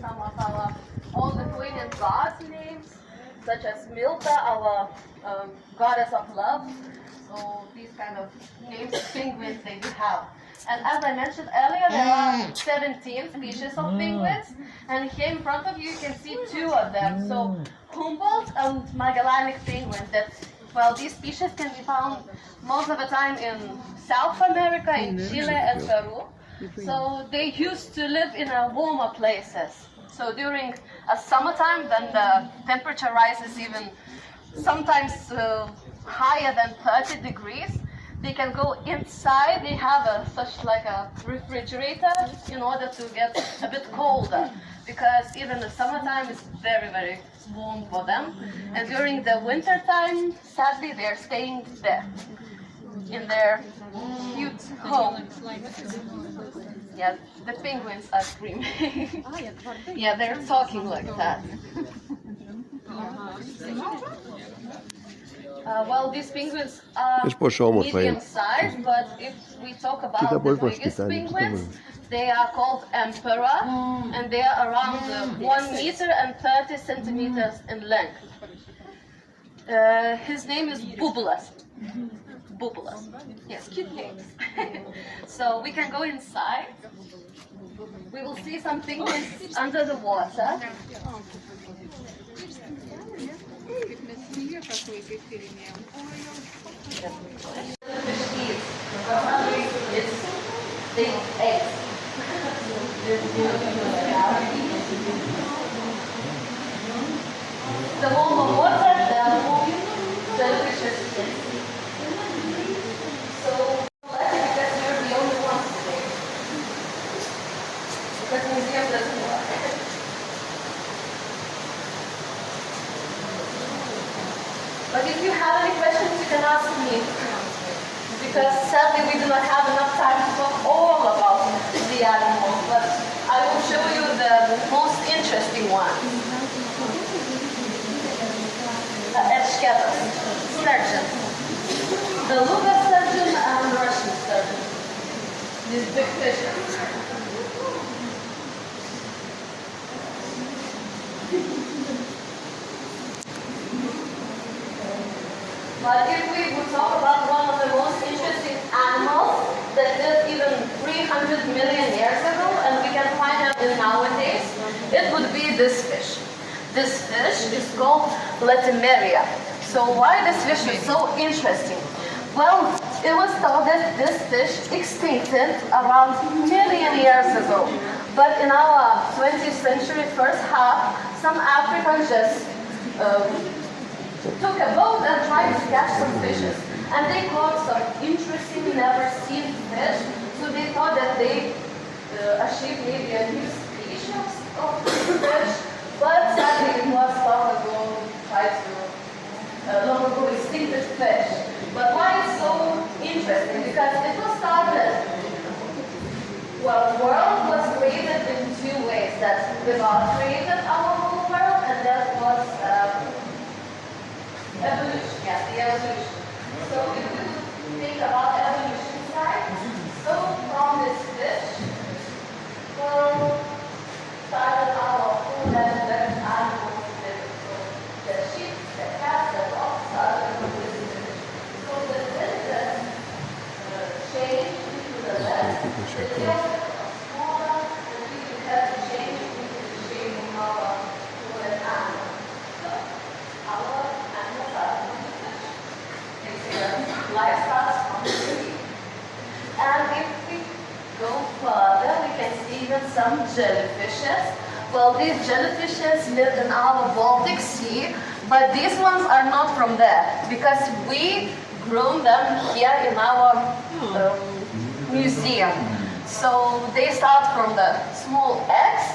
some of our old Lithuanian gods' names, such as Milta, our goddess of love. So these kind of names of penguins they do have. And as I mentioned earlier, there are 17 species of penguins. And here in front of you, you can see two of them. So Humboldt and Magellanic penguins. That, well, these species can be found most of the time in South America, in Chile and Peru. So they used to live in warmer places. So during a summertime, then the temperature rises even sometimes higher than 30 degrees. They can go inside. They have such like a refrigerator in order to get a bit colder, because even the summertime is very, very warm for them. And during the winter time, sadly, they're staying there in their cute home. Yeah, the penguins are screaming. Yeah, they're talking like that. Well, these penguins are medium sized, but if we talk about the biggest penguins, they are called emperor, and they are around 1 meter and 30 centimeters in length. His name is Bubulus. Bubulus. Yes, cute names. So we can go inside. We will see some penguins under the water. They eggs. The warmer water, the more jellyfishes in. So lucky because we're the only ones today. Because museum doesn't work. But if you have any questions, you can ask me. Because sadly we do not have enough time to talk all about the animals, but I will show you the most interesting one. The Ershketa, sturgeon. The Luga sturgeon and Russian sturgeon. These big fishes. But if we would talk about one of the most interesting animals that lived even 300 million years ago, and we can find them in nowadays, it would be this fish. This fish is called Latimeria. So why this fish is so interesting? Well, it was thought that this fish extincted around million years ago. But in our 20th century first half, some Africans just took a boat and tried to catch some fishes. And they caught some interesting, never seen fish. So they thought that they achieved maybe a new species of fish. But sadly it was long ago extincted fish. But why it's so interesting? Because it was started, well, the world was created in two ways. That God created our whole world, and that was evolution, yes, the evolution. So if you think about evolution side, so from this fish, well, started our food and the animals living. So the sheep, the cats, the dogs started from this fish. So the fish that changed into the left, the tail was smaller, and we had to change into the shape of our food and animals. So our life starts from the sea. And if we go further, we can see even some jellyfishes. Well, these jellyfishes live in our Baltic Sea, but these ones are not from there, because we grown them here in our museum. So they start from the small eggs,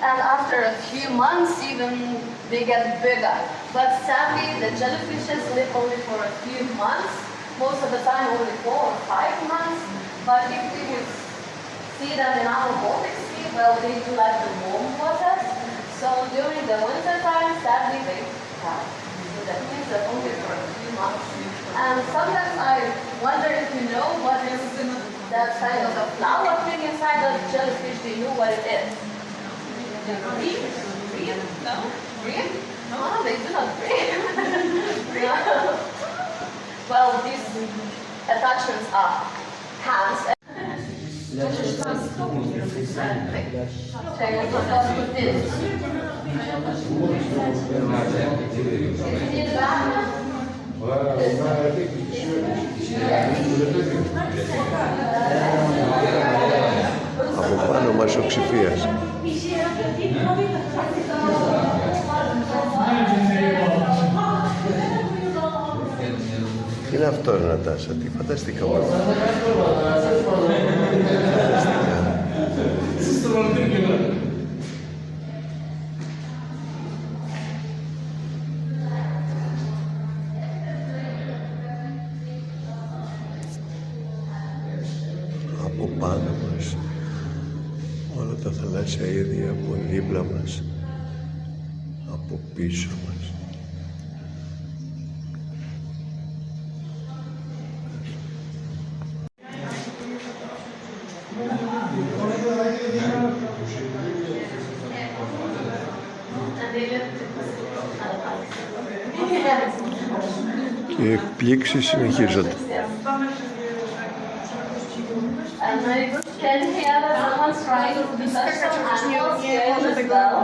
and after a few months even they get bigger. But sadly, the jellyfishes live only for a few months, most of the time only 4 or 5 months. But if we would see them in our Baltic Sea, well, they do like the warm waters. So during the winter time, sadly, they die. So that means that only for a few months. And sometimes I wonder if you know what is that kind of a flower thing inside the jellyfish. Do you know what it is? Oh, they do not breathe. Well, these attachments are hands. Από πάνω μας οξυφίας. Τι είναι αυτό, Νατάσα, τι φανταστικά πράγματα. Από πάνω μας όλα τα θαλάσσια είδη, από δίπλα μας, από πίσω μας. Και οι εκπλήξεις συνεχίζονται. And you can hear someone's trying to touch some animals skin as well.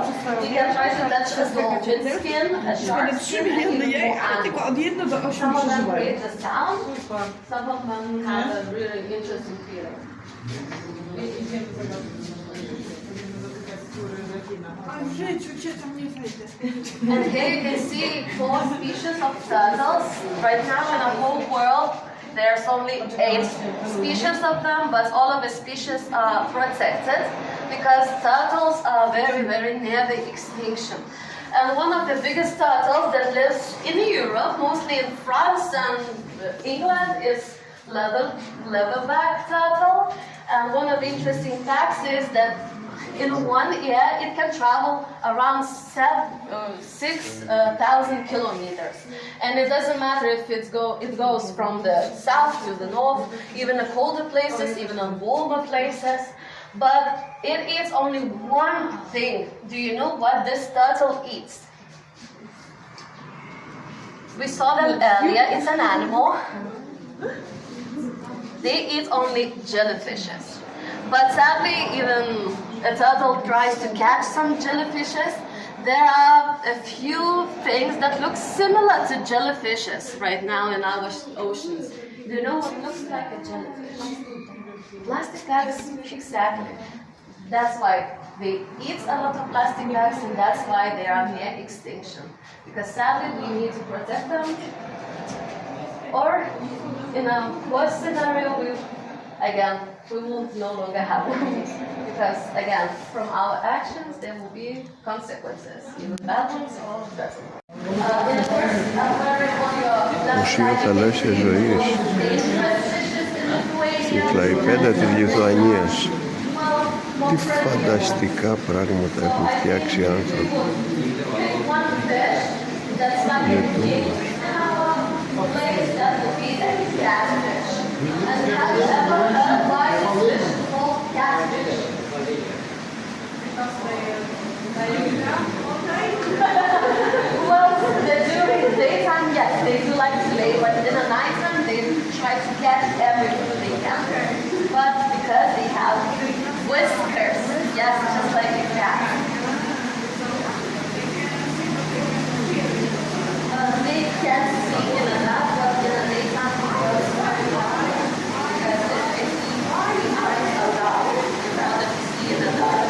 You can try to touch a dolphin skin, a shark skin, and even animals. Some of them create the sound, some of them have a really interesting feeling. And here you can see 4 species of turtles. Right now in the whole world, there's only 8 species of them, but all of the species are protected because turtles are very, very near the extinction. And one of the biggest turtles that lives in Europe, mostly in France and England, is leatherback turtle. And one of the interesting facts is that in 1 year, it can travel around 6,000 kilometers. And it doesn't matter if it goes from the south to the north, even in colder places, even in warmer places. But it eats only one thing. Do you know what this turtle eats? We saw them earlier. It's an animal. They eat only jellyfishes. But sadly, even a turtle tries to catch some jellyfishes. There are a few things that look similar to jellyfishes right now in our oceans. Do you know what looks like a jellyfish? Plastic bags, exactly. That's why they eat a lot of plastic bags, and that's why they are near extinction. Because sadly, we need to protect them. Or in a worst scenario, we will no longer have them. Because again, from our actions, there will be consequences, either bad ones or better. Μουσείο θαλάσσιας ζωής στην Κλαϊπέντα της Λιθουανίας. Τι φανταστικά πράγματα έχουν φτιάξει οι άνθρωποι. Well, during the daytime, yes, they do like to lay, but in the nighttime, they try to catch everything they can. But because they have whiskers, yes, just like a cat. They can see in the night, but in the daytime, because if the eyes are dark, it's harder to see in the dark.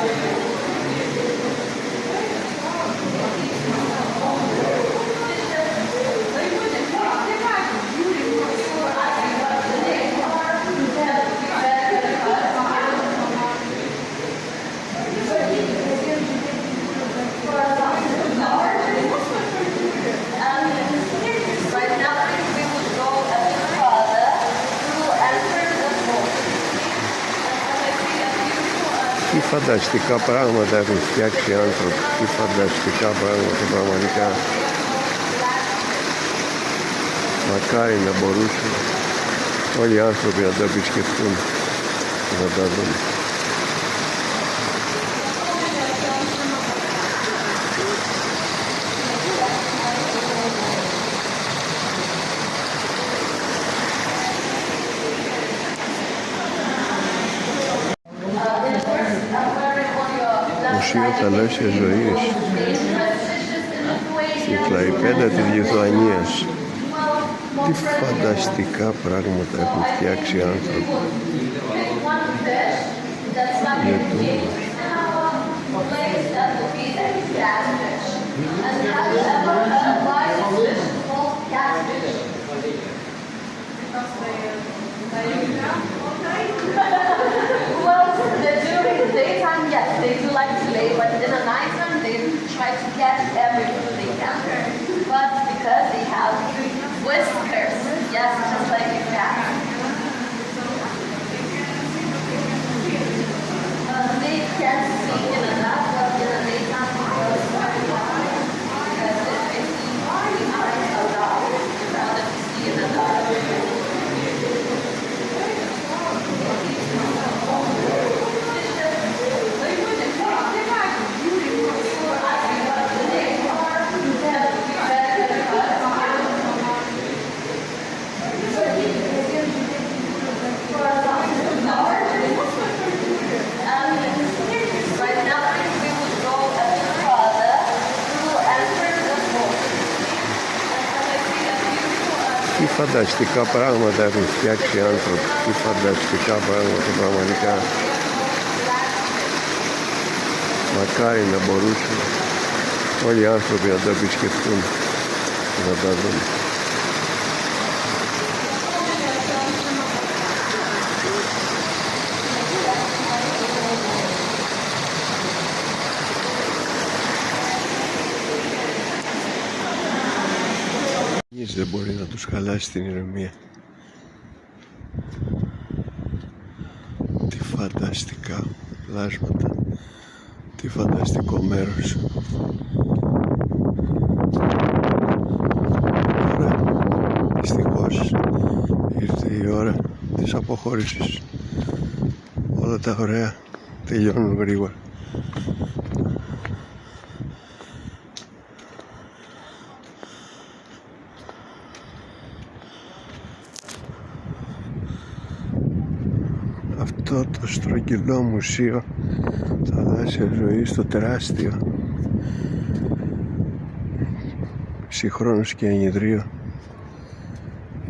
Τι φανταστικά πράγματα έχουν φτιάξει οι άνθρωποι. Τι φανταστικά πράγματα πραγματικά. Μακάρι να μπορούσαν όλοι οι άνθρωποι να το επισκεφτούν και να τα δουν. θαλάσσιας ζωής στην Κλαϊπέντα της Λιθουανίας. Τι φανταστικά πράγματα έχουν φτιάξει οι άνθρωποι. Well, during the daytime, yes, they do like to play, but in the nighttime, they try to catch everything they can. But because they have whiskers, yes, just like a cat. They can see in the dark, but in the daytime, because if they see behind a dog, it's rather to see in the dark. Τι φανταστικά πράγματα έχουν φτιάξει οι άνθρωποι. Τι φανταστικά πράγματα πραγματικά. Μακάρι να μπορούσαν όλοι οι άνθρωποι να το επισκεφτούν και να τα δουν. Δεν μπορεί να τους χαλάσει την ηρεμία. Τι φανταστικά πλάσματα, τι φανταστικό μέρος. Τώρα δυστυχώς ήρθε η ώρα της αποχώρησης. Όλα τα ωραία τελειώνουν γρήγορα. Αυτό το στρογγυλό μουσείο θαλάσσιας ζωής, το τεράστιο, συγχρόνως και Ενυδρείο,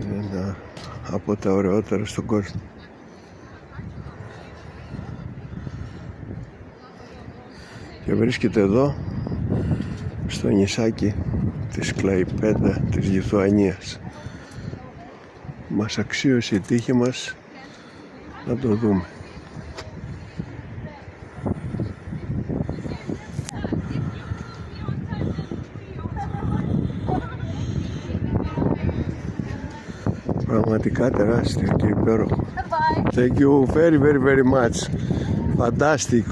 είναι ένα από τα ωραιότερα στον κόσμο. Και βρίσκεται εδώ στο νησάκι της Κλαϊπέντα της Λιθουανίας. Μας αξίωσε η τύχη μας να το δούμε. Πραγματικά τεράστιο και υπέροχο. Thank you very very very much. Fantastic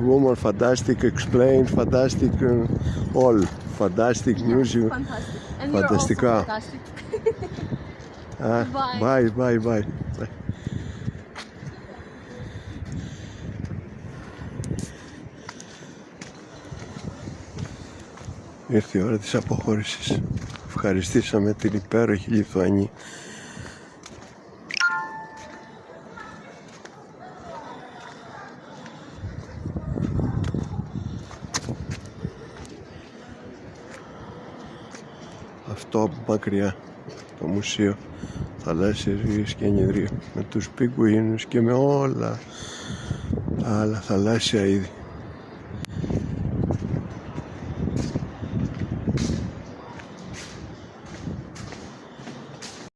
woman, fantastic explain, fantastic all, fantastic music. Fantastic. Φανταστικά. Bye bye bye. Ήρθε η ώρα της αποχώρησης. Ευχαριστήσαμε την υπέροχη Λιθουανία. Αυτό από μακριά το Μουσείο Θαλάσσιας Ζωής και Ενυδρείου, με τους πιγκουίνους και με όλα τα άλλα θαλάσσια είδη.